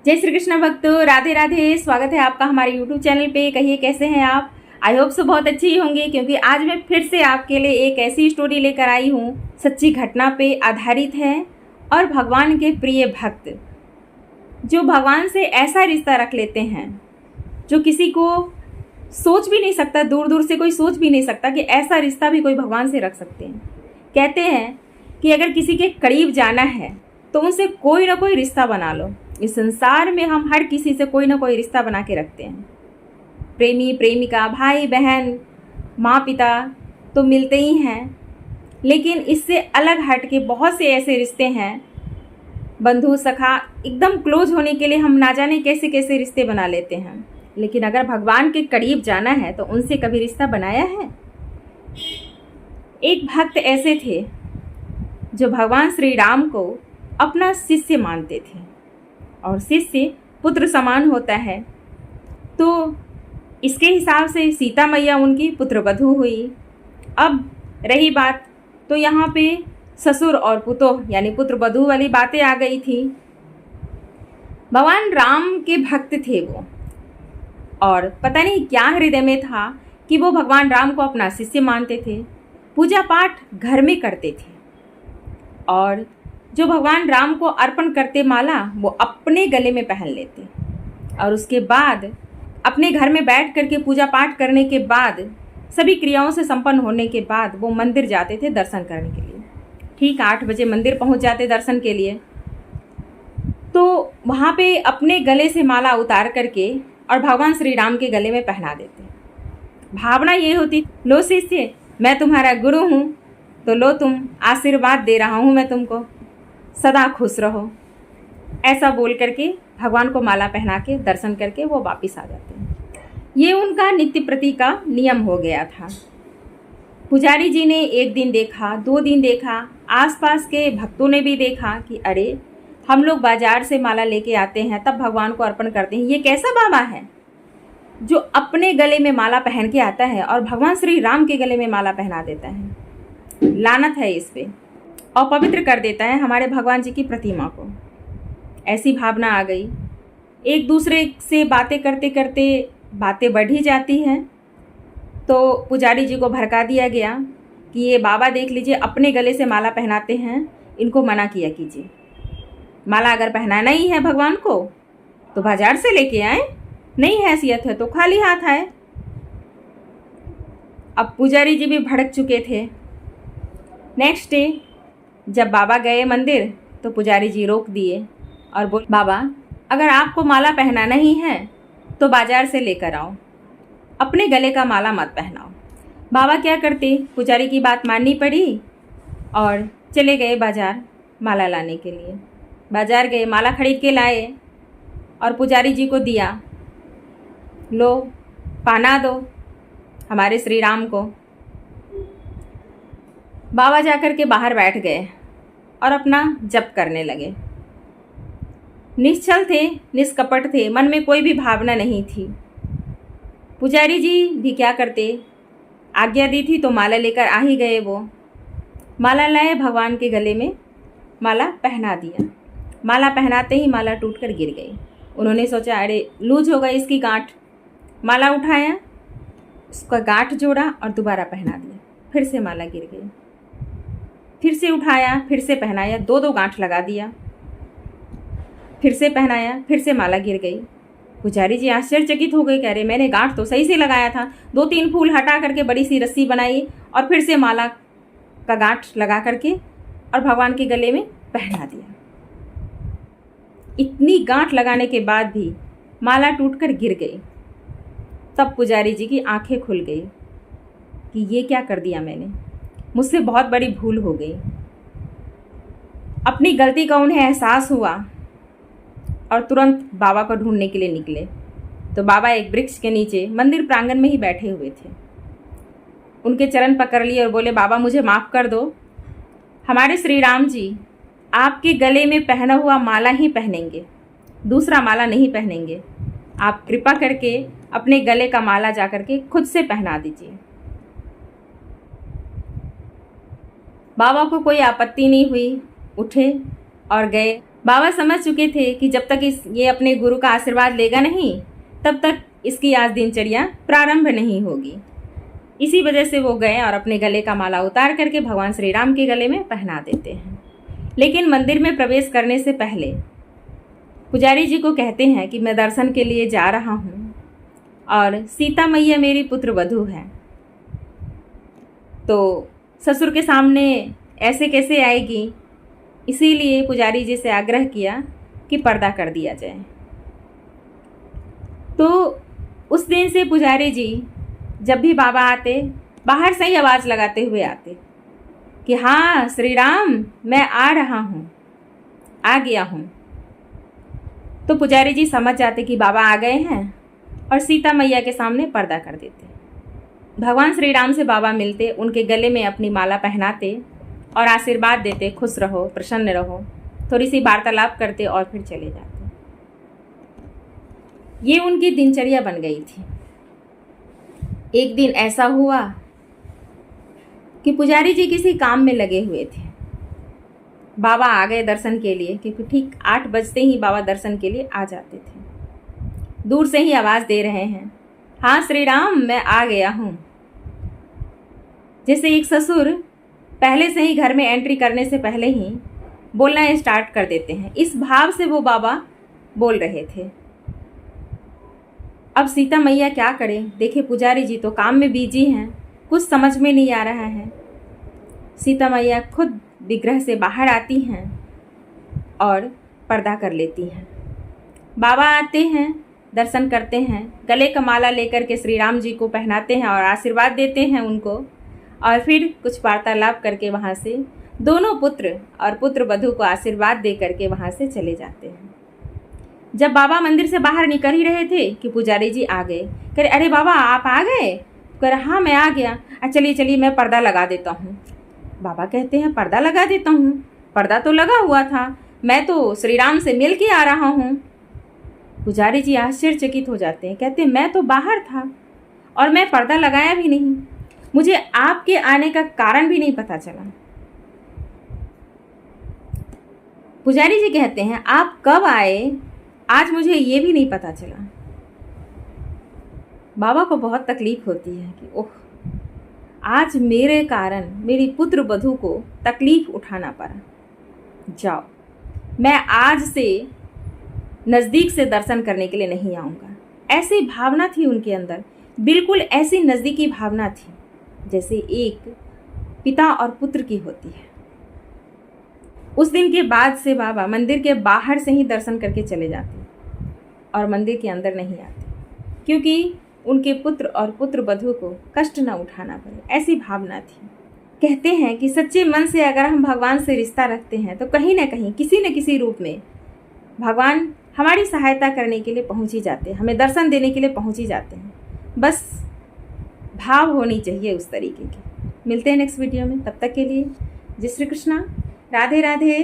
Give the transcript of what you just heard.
जय श्री कृष्ण भक्तों, राधे राधे। स्वागत है आपका हमारे YouTube चैनल पे। कहिए कैसे हैं आप। आई होप सो बहुत अच्छी ही होंगे, क्योंकि आज मैं फिर से आपके लिए एक ऐसी स्टोरी लेकर आई हूँ, सच्ची घटना पे आधारित है और भगवान के प्रिय भक्त जो भगवान से ऐसा रिश्ता रख लेते हैं जो किसी को सोच भी नहीं सकता, दूर दूर से कोई सोच भी नहीं सकता कि ऐसा रिश्ता भी कोई भगवान से रख सकते हैं। कहते हैं कि अगर किसी के करीब जाना है तो उनसे कोई ना कोई रिश्ता बना लो। इस संसार में हम हर किसी से कोई ना कोई रिश्ता बना के रखते हैं। प्रेमी प्रेमिका, भाई बहन, माँ पिता तो मिलते ही हैं, लेकिन इससे अलग हट के बहुत से ऐसे रिश्ते हैं, बंधु सखा, एकदम क्लोज होने के लिए हम ना जाने कैसे कैसे रिश्ते बना लेते हैं। लेकिन अगर भगवान के करीब जाना है तो उनसे कभी रिश्ता बनाया है? एक भक्त ऐसे थे जो भगवान श्री राम को अपना शिष्य मानते थे, और शिष्य पुत्र समान होता है। तो इसके हिसाब से सीता मैया उनकी पुत्रवधू हुई। अब रही बात, तो यहाँ पे ससुर और पुतोह यानी पुत्रवधू वाली बातें आ गई थी। भगवान राम के भक्त थे वो, और पता नहीं क्या हृदय में था कि वो भगवान राम को अपना शिष्य मानते थे। पूजा पाठ घर में करते थे, और जो भगवान राम को अर्पण करते माला वो अपने गले में पहन लेते, और उसके बाद अपने घर में बैठ करके पूजा पाठ करने के बाद, सभी क्रियाओं से संपन्न होने के बाद वो मंदिर जाते थे दर्शन करने के लिए। ठीक 8 बजे मंदिर पहुंच जाते दर्शन के लिए। तो वहाँ पे अपने गले से माला उतार करके और भगवान श्री राम के गले में पहना देते। भावना ये होती, लो शिष्य, मैं तुम्हारा गुरु हूँ, तो लो तुम आशीर्वाद दे रहा हूँ मैं तुमको, सदा खुश रहो। ऐसा बोल करके भगवान को माला पहना के दर्शन करके वो वापस आ जाते हैं। ये उनका नित्य प्रति का नियम हो गया था। पुजारी जी ने 1 दिन देखा, 2 दिन देखा, आसपास के भक्तों ने भी देखा कि अरे हम लोग बाजार से माला लेके आते हैं तब भगवान को अर्पण करते हैं, ये कैसा बाबा है जो अपने गले में माला पहन के आता है और भगवान श्री राम के गले में माला पहना देता है। लानत है इस पे, और पवित्र कर देता है हमारे भगवान जी की प्रतिमा को। ऐसी भावना आ गई। एक दूसरे से बातें करते करते बातें बढ़ ही जाती हैं, तो पुजारी जी को भड़का दिया गया कि ये बाबा देख लीजिए अपने गले से माला पहनाते हैं, इनको मना किया कीजिए। माला अगर पहनाना ही है भगवान को तो बाजार से लेके आए, नहीं हैसियत है तो खाली हाथ आए। अब पुजारी जी भी भड़क चुके थे। नेक्स्ट डे जब बाबा गए मंदिर तो पुजारी जी रोक दिए और बोले, बाबा अगर आपको माला पहनाना ही है तो बाजार से लेकर आओ, अपने गले का माला मत पहनाओ। बाबा क्या करते, पुजारी की बात माननी पड़ी और चले गए बाजार माला लाने के लिए। बाजार गए, माला खरीद के लाए और पुजारी जी को दिया, लो पहना दो हमारे श्री राम को। बाबा जाकर के बाहर बैठ गए और अपना जप करने लगे। निश्चल थे, निष्कपट थे, मन में कोई भी भावना नहीं थी। पुजारी जी भी क्या करते, आज्ञा दी थी तो माला लेकर आ ही गए। वो माला लाए, भगवान के गले में माला पहना दिया। माला पहनाते ही माला टूटकर गिर गई। उन्होंने सोचा अरे लूज हो गई इसकी गांठ। माला उठाया, उसका गांठ जोड़ा और दोबारा पहना दिया। फिर से माला गिर गई, फिर से उठाया, फिर से पहनाया, 2 गांठ लगा दिया, फिर से पहनाया, फिर से माला गिर गई। पुजारी जी आश्चर्यचकित हो गए, कह रहे मैंने गांठ तो सही से लगाया था। 2-3 फूल हटा करके बड़ी सी रस्सी बनाई और फिर से माला का गांठ लगा करके और भगवान के गले में पहना दिया। इतनी गांठ लगाने के बाद भी माला टूटकर गिर गई। तब पुजारी जी की आंखें खुल गई कि ये क्या कर दिया मैंने, मुझसे बहुत बड़ी भूल हो गई। अपनी गलती का उन्हें एहसास हुआ और तुरंत बाबा को ढूंढने के लिए निकले। तो बाबा एक वृक्ष के नीचे मंदिर प्रांगण में ही बैठे हुए थे। उनके चरण पकड़ लिए और बोले, बाबा मुझे माफ़ कर दो, हमारे श्री राम जी आपके गले में पहना हुआ माला ही पहनेंगे, दूसरा माला नहीं पहनेंगे। आप कृपा करके अपने गले का माला जा करके खुद से पहना दीजिए। बाबा को कोई आपत्ति नहीं हुई, उठे और गए। बाबा समझ चुके थे कि जब तक ये अपने गुरु का आशीर्वाद लेगा नहीं, तब तक इसकी आज दिनचर्या प्रारंभ नहीं होगी। इसी वजह से वो गए और अपने गले का माला उतार करके भगवान श्री राम के गले में पहना देते हैं। लेकिन मंदिर में प्रवेश करने से पहले पुजारी जी को कहते हैं कि मैं दर्शन के लिए जा रहा हूँ और सीता मैया मेरी पुत्र वधू है, तो ससुर के सामने ऐसे कैसे आएगी। इसीलिए पुजारी जी से आग्रह किया कि पर्दा कर दिया जाए। तो उस दिन से पुजारी जी जब भी बाबा आते, बाहर से ही आवाज़ लगाते हुए आते कि हाँ श्री राम, मैं आ रहा हूँ, आ गया हूँ। तो पुजारी जी समझ जाते कि बाबा आ गए हैं और सीता मैया के सामने पर्दा कर देते। भगवान श्री राम से बाबा मिलते, उनके गले में अपनी माला पहनाते और आशीर्वाद देते, खुश रहो, प्रसन्न रहो, थोड़ी सी वार्तालाप करते और फिर चले जाते। ये उनकी दिनचर्या बन गई थी। एक दिन ऐसा हुआ कि पुजारी जी किसी काम में लगे हुए थे। बाबा आ गए दर्शन के लिए, क्योंकि ठीक 8 बजते ही बाबा दर्शन के लिए आ जाते थे। दूर से ही आवाज़ दे रहे हैं, हाँ श्री राम, मैं आ गया हूँ। जैसे एक ससुर पहले से ही घर में एंट्री करने से पहले ही बोलना स्टार्ट कर देते हैं, इस भाव से वो बाबा बोल रहे थे। अब सीता मैया क्या करें, देखे पुजारी जी तो काम में बिजी हैं, कुछ समझ में नहीं आ रहा है। सीता मैया खुद विग्रह से बाहर आती हैं और पर्दा कर लेती हैं। बाबा आते हैं, दर्शन करते हैं, गले का माला लेकर के श्री राम जी को पहनाते हैं और आशीर्वाद देते हैं उनको, और फिर कुछ वार्तालाप करके वहाँ से दोनों पुत्र और पुत्र वधू को आशीर्वाद दे करके वहाँ से चले जाते हैं। जब बाबा मंदिर से बाहर निकल ही रहे थे कि पुजारी जी आ गए। कह रहे, अरे बाबा आप आ गए? कह रहे, हाँ मैं आ गया। चलिए चलिए मैं पर्दा लगा देता हूँ। बाबा कहते हैं, पर्दा लगा देता हूँ? पर्दा तो लगा हुआ था, मैं तो श्री राम से मिल के आ रहा हूँ। पुजारी जी आश्चर्यचकित हो जाते हैं, कहते हैं मैं तो बाहर था और मैं पर्दा लगाया भी नहीं, मुझे आपके आने का कारण भी नहीं पता चला। पुजारी जी कहते हैं, आप कब आए आज मुझे ये भी नहीं पता चला। बाबा को बहुत तकलीफ होती है कि ओह, आज मेरे कारण मेरी पुत्र वधू को तकलीफ उठाना पड़ा। जाओ, मैं आज से नज़दीक से दर्शन करने के लिए नहीं आऊँगा। ऐसी भावना थी उनके अंदर, बिल्कुल ऐसी नज़दीकी भावना थी जैसे एक पिता और पुत्र की होती है। उस दिन के बाद से बाबा मंदिर के बाहर से ही दर्शन करके चले जाते और मंदिर के अंदर नहीं आते, क्योंकि उनके पुत्र और पुत्र वधू को कष्ट न उठाना पड़े, ऐसी भावना थी। कहते हैं कि सच्चे मन से अगर हम भगवान से रिश्ता रखते हैं तो कहीं ना कहीं किसी न किसी रूप में भगवान हमारी सहायता करने के लिए पहुंच ही जाते हैं, हमें दर्शन देने के लिए पहुंच ही जाते हैं। बस भाव होनी चाहिए उस तरीके की। मिलते हैं नेक्स्ट वीडियो में, तब तक के लिए जय श्री कृष्णा, राधे राधे।